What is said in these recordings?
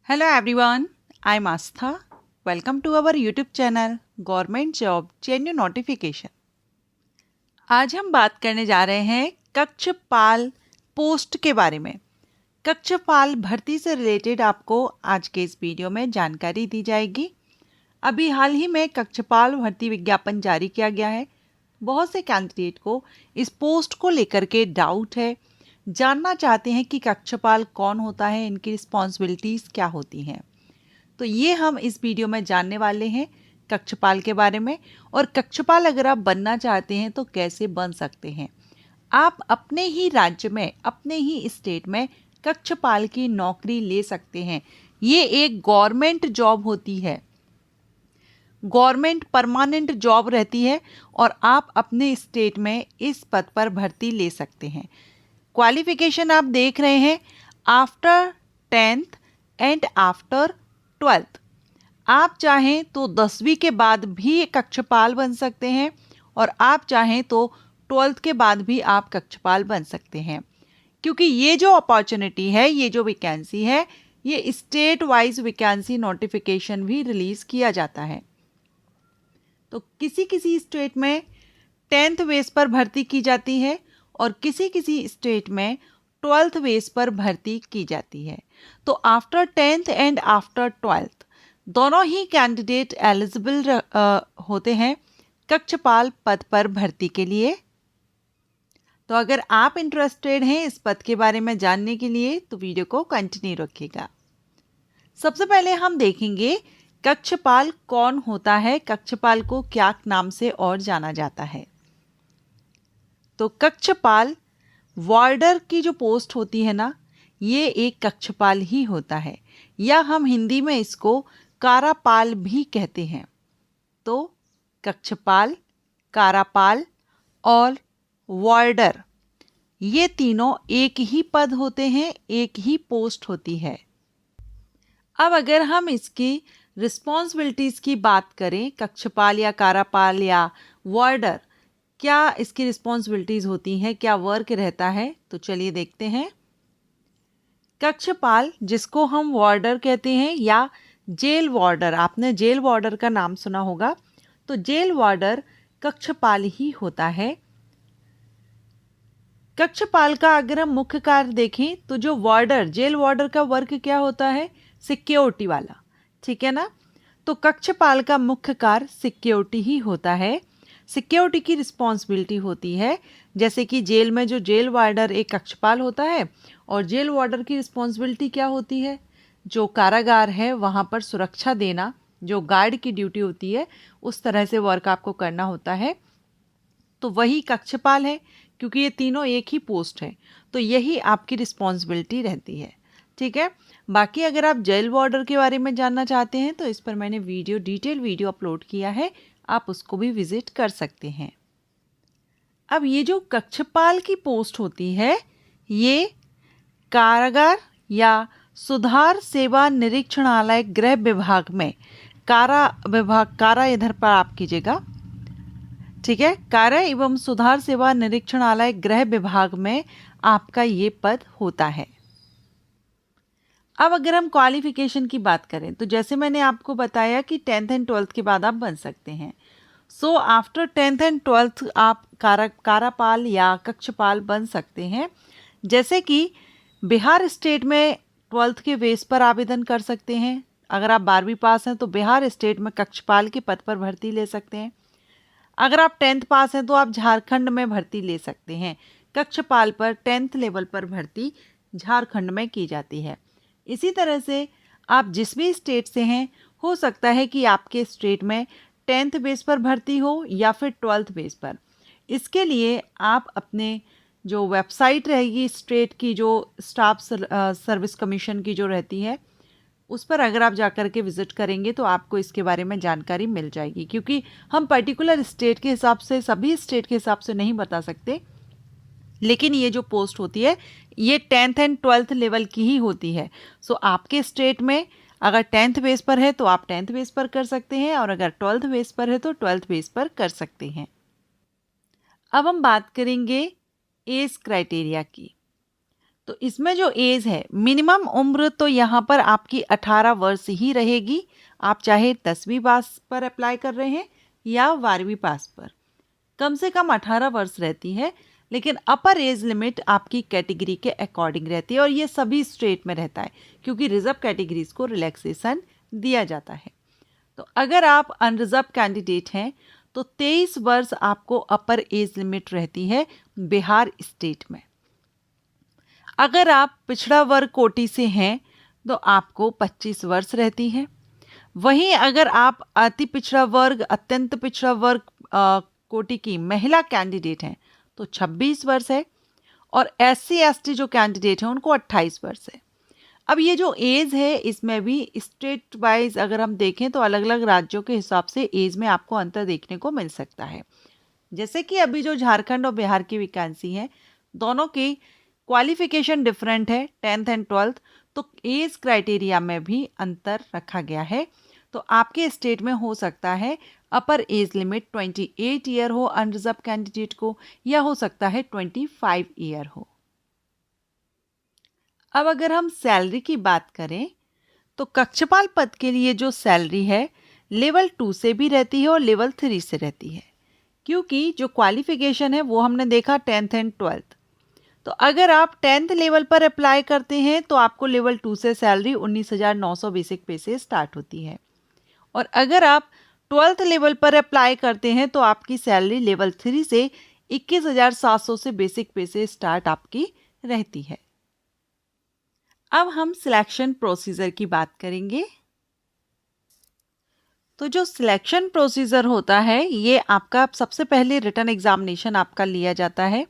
Hello everyone, I'm Astha. Welcome to our YouTube channel Government Job Genuine Notification. आज हम बात करने जा रहे हैं कक्षपाल पोस्ट के बारे में। कक्षपाल भर्ती से रिलेटेड आपको आज के इस वीडियो में जानकारी दी जाएगी। अभी हाल ही में कक्षपाल भर्ती विज्ञापन जारी किया गया है। बहुत से कैंडिडेट को इस पोस्ट को लेकर के डाउट है, जानना चाहते हैं कि कक्षपाल कौन होता है, इनकी रिस्पॉन्सिबिलिटीज़ क्या होती हैं। तो ये हम इस वीडियो में जानने वाले हैं कक्षपाल के बारे में। और कक्षपाल अगर आप बनना चाहते हैं तो कैसे बन सकते हैं। आप अपने ही राज्य में, अपने ही स्टेट में कक्षपाल की नौकरी ले सकते हैं। ये एक गवर्नमेंट जॉब होती है, गवर्नमेंट परमानेंट जॉब रहती है और आप अपने स्टेट में इस पद पर भर्ती ले सकते हैं। क्वालिफिकेशन आप देख रहे हैं, after 10th and after 12th। आप चाहें तो 10वीं के बाद भी कक्षपाल बन सकते हैं और आप चाहें तो 12th के बाद भी आप कक्षपाल बन सकते हैं। क्योंकि ये जो अपॉर्चुनिटी है, ये जो वैकेंसी है, ये स्टेट वाइज वैकेंसी नोटिफिकेशन भी रिलीज़ किया जाता है। तो किसी किसी स्टेट में 10th बेस पर भर्ती की जाती है और किसी किसी स्टेट में 12th बेस पर भर्ती की जाती है। तो after 10th and after 12th दोनों ही कैंडिडेट एलिजिबल होते हैं कक्षपाल पद पर भर्ती के लिए। तो अगर आप इंटरेस्टेड हैं इस पद के बारे में जानने के लिए तो वीडियो को कंटिन्यू रखिएगा। सबसे पहले हम देखेंगे कक्षपाल कौन होता है, कक्षपाल को क्या नाम से और जाना जाता है। तो कक्षपाल वार्डर की जो पोस्ट होती है ना, ये एक कक्षपाल ही होता है, या हम हिंदी में इसको कारापाल भी कहते हैं। तो कक्षपाल, कारापाल और वार्डर ये तीनों एक ही पद होते हैं, एक ही पोस्ट होती है। अब अगर हम इसकी रिस्पॉन्सिबिलिटीज़ की बात करें, कक्षपाल या कारापाल या वार्डर, क्या इसकी रिस्पॉन्सिबिलिटीज़ होती हैं, क्या वर्क रहता है, तो चलिए देखते हैं। कक्षपाल, जिसको हम वार्डर कहते हैं या जेल वार्डर, आपने जेल वार्डर का नाम सुना होगा, तो जेल वार्डर कक्षपाल ही होता है। कक्षपाल का अगर हम मुख्य कार्य देखें तो जो वार्डर, जेल वार्डर का वर्क क्या होता है, सिक्योरिटी वाला, ठीक है ना। तो कक्षपाल का मुख्य कार्य सिक्योरिटी ही होता है। सिक्योरिटी की रिस्पॉन्सिबिलिटी होती है, जैसे कि जेल में जो जेल वार्डर एक कक्षपाल होता है, और जेल वार्डर की रिस्पॉन्सिबिलिटी क्या होती है, जो कारागार है वहाँ पर सुरक्षा देना, जो गार्ड की ड्यूटी होती है, उस तरह से वर्क आपको करना होता है। तो वही कक्षपाल है, क्योंकि ये तीनों एक ही पोस्ट है, तो यही आपकी रिस्पॉन्सिबिलिटी रहती है, ठीक है। बाकी अगर आप जेल वार्डर के बारे में जानना चाहते हैं तो इस पर मैंने डिटेल वीडियो अपलोड किया है, आप उसको भी विजिट कर सकते हैं। अब ये जो कक्षपाल की पोस्ट होती है, ये कारागार या सुधार सेवा निरीक्षणालय गृह विभाग में, कारा विभाग, कारा इधर पर आप कीजिएगा, ठीक है, कार्य एवं सुधार सेवा निरीक्षणालय गृह विभाग में आपका ये पद होता है। अब अगर हम क्वालिफिकेशन की बात करें तो जैसे मैंने आपको बताया कि 10th एंड 12th के बाद आप बन सकते हैं। So after 10th and 12th आप कारापाल या कक्षपाल बन सकते हैं। जैसे कि बिहार स्टेट में 12th के बेस पर आवेदन कर सकते हैं। अगर आप 12वीं पास हैं तो बिहार स्टेट में कक्षपाल के पद पर भर्ती ले सकते हैं। अगर आप 10th पास हैं तो आप झारखंड में भर्ती ले सकते हैं। कक्षपाल पर 10th लेवल पर भर्ती झारखंड में की जाती है। इसी तरह से आप जिस भी स्टेट से हैं, हो सकता है कि आपके स्टेट में 10th बेस पर भर्ती हो या फिर 12th बेस पर। इसके लिए आप अपने जो वेबसाइट रहेगी स्टेट की, जो स्टाफ सर्विस कमीशन की जो रहती है, उस पर अगर आप जाकर के विज़िट करेंगे तो आपको इसके बारे में जानकारी मिल जाएगी। क्योंकि हम पर्टिकुलर स्टेट के हिसाब से, सभी स्टेट के हिसाब से नहीं बता सकते, लेकिन ये जो पोस्ट होती है ये 10th एंड 12th लेवल की ही होती है। सो आपके स्टेट में अगर 10th बेस पर है तो आप 10th बेस पर कर सकते हैं, और अगर 12th बेस पर है तो 12th बेस पर कर सकते हैं। अब हम बात करेंगे एज क्राइटेरिया की। तो इसमें जो एज है, मिनिमम उम्र तो यहाँ पर आपकी 18 वर्ष ही रहेगी। आप चाहे 10वीं पास पर अप्लाई कर रहे हैं या 12वीं पास पर, कम से कम 18 वर्ष रहती है। लेकिन अपर एज लिमिट आपकी कैटेगरी के अकॉर्डिंग रहती है और ये सभी स्टेट में रहता है, क्योंकि रिजर्व कैटेगरीज को रिलैक्सेशन दिया जाता है। तो अगर आप अनरिजर्व कैंडिडेट हैं तो 23 वर्ष आपको अपर एज लिमिट रहती है बिहार स्टेट में। अगर आप पिछड़ा वर्ग कोटि से हैं तो आपको 25 वर्ष रहती है। वहीं अगर आप अति पिछड़ा वर्ग, अत्यंत पिछड़ा वर्ग कोटि की महिला कैंडिडेट हैं तो 26 वर्ष है, और SC ST जो कैंडिडेट हैं उनको 28 वर्ष है। अब ये जो एज है इसमें भी स्टेट वाइज अगर हम देखें तो अलग अलग राज्यों के हिसाब से एज में आपको अंतर देखने को मिल सकता है। जैसे कि अभी जो झारखंड और बिहार की वैकेंसी है, दोनों की क्वालिफिकेशन डिफरेंट है, 10th एंड 12th, तो एज क्राइटेरिया में भी अंतर रखा गया है। तो आपके स्टेट में हो सकता है अपर एज लिमिट 28 ईयर हो अनरिजर्व कैंडिडेट को, या हो सकता है 25 ईयर हो। अब अगर हम सैलरी की बात करें तो कक्षपाल पद के लिए जो सैलरी है लेवल 2 से भी रहती है और लेवल 3 से रहती है, क्योंकि जो क्वालिफिकेशन है वो हमने देखा 10th एंड 12th। तो अगर आप 10th लेवल पर अप्लाई करते हैं तो आपको लेवल 2 से सैलरी 19,900 बेसिक पे से स्टार्ट होती है, और अगर आप 12th लेवल पर अप्लाई करते हैं तो आपकी सैलरी लेवल 3 से 21,700 से बेसिक पे से स्टार्ट आपकी रहती है। अब हम सिलेक्शन प्रोसीजर की बात करेंगे। तो जो सिलेक्शन प्रोसीजर होता है ये आपका सबसे पहले रिटन एग्जामिनेशन आपका लिया जाता है।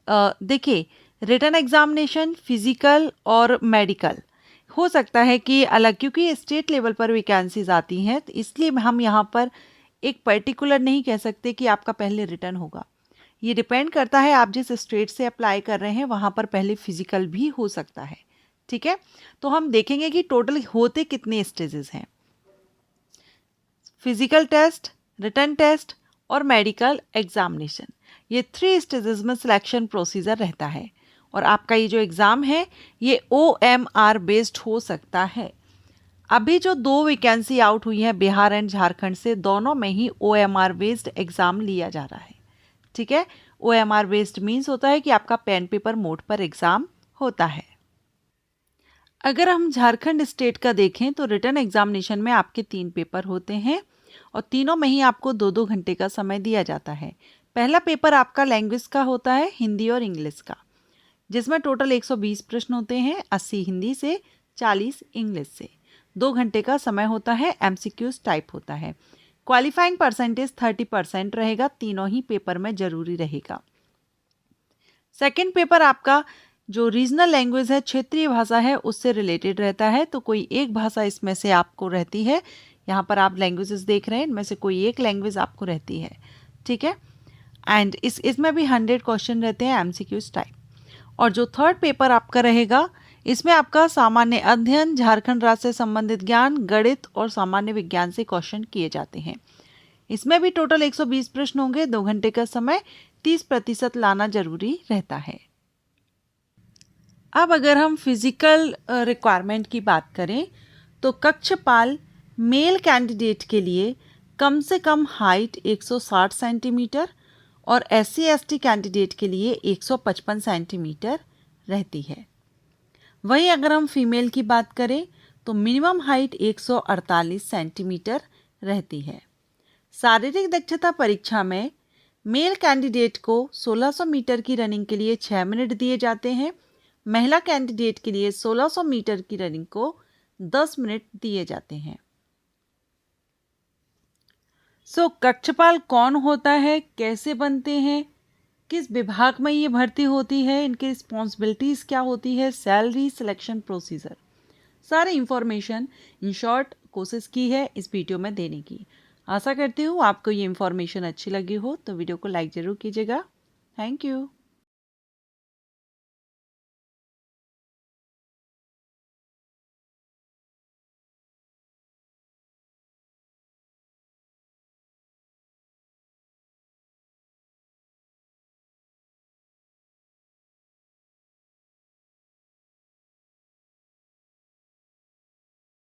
देखिए, रिटन एग्जामिनेशन फिजिकल और मेडिकल हो सकता है कि अलग, क्योंकि स्टेट लेवल पर वैकेंसीज आती हैं, तो इसलिए हम यहाँ पर एक पर्टिकुलर नहीं कह सकते कि आपका पहले रिटन होगा। ये डिपेंड करता है आप जिस स्टेट से अप्लाई कर रहे हैं वहाँ पर पहले फिजिकल भी हो सकता है। ठीक है, तो हम देखेंगे कि टोटल होते कितने स्टेजेस हैं। फिजिकल टेस्ट, रिटन टेस्ट और मेडिकल एग्जामिनेशन, ये 3 स्टेजेस में सिलेक्शन प्रोसीजर रहता है। और आपका ये जो एग्ज़ाम है ये OMR बेस्ड हो सकता है। अभी जो 2 वैकेंसी आउट हुई है बिहार एंड झारखंड से, दोनों में ही OMR बेस्ड एग्ज़ाम लिया जा रहा है। ठीक है, OMR बेस्ड मीन्स होता है कि आपका पेन पेपर मोड पर एग्ज़ाम होता है। अगर हम झारखंड स्टेट का देखें तो रिटन एग्जामिनेशन में आपके 3 पेपर होते हैं और तीनों में ही आपको 2-2 घंटे का समय दिया जाता है। पहला पेपर आपका लैंग्वेज का होता है, हिंदी और इंग्लिश का, जिसमें टोटल 120 प्रश्न होते हैं, 80 हिंदी से, 40 इंग्लिश से। 2 घंटे का समय होता है, MCQs टाइप होता है। क्वालिफाइंग परसेंटेज 30% रहेगा, तीनों ही पेपर में जरूरी रहेगा। सेकेंड पेपर आपका जो रीजनल लैंग्वेज है, क्षेत्रीय भाषा है, उससे रिलेटेड रहता है। तो कोई एक भाषा इसमें से आपको रहती है, यहाँ पर आप लैंग्वेजेस देख रहे हैं, इनमें से कोई एक लैंग्वेज आपको रहती है। ठीक है, एंड इसमें भी 100 क्वेश्चन रहते हैं MCQs टाइप। और जो थर्ड पेपर आपका रहेगा इसमें आपका सामान्य अध्ययन, झारखंड राज्य से संबंधित ज्ञान, गणित और सामान्य विज्ञान से क्वेश्चन किए जाते हैं। इसमें भी टोटल 120 प्रश्न होंगे, 2 घंटे का समय, 30% लाना जरूरी रहता है। अब अगर हम फिजिकल रिक्वायरमेंट की बात करें तो कक्षपाल मेल कैंडिडेट के लिए कम से कम हाइट 160 सेंटीमीटर और SC ST कैंडिडेट के लिए 155 सेंटीमीटर रहती है। वहीं अगर हम फीमेल की बात करें तो मिनिमम हाइट 148 सेंटीमीटर रहती है। शारीरिक दक्षता परीक्षा में मेल कैंडिडेट को 1600 मीटर की रनिंग के लिए 6 मिनट दिए जाते हैं, महिला कैंडिडेट के लिए 1600 मीटर की रनिंग को 10 मिनट दिए जाते हैं। कक्षपाल कौन होता है, कैसे बनते हैं, किस विभाग में ये भर्ती होती है, इनकी रिस्पॉन्सिबिलिटीज़ क्या होती है, सैलरी, सिलेक्शन प्रोसीजर, सारे इंफॉर्मेशन इन शॉर्ट कोशिश की है इस वीडियो में देने की। आशा करती हूँ आपको ये इंफॉर्मेशन अच्छी लगी हो, तो वीडियो को लाइक ज़रूर कीजिएगा। Thank you.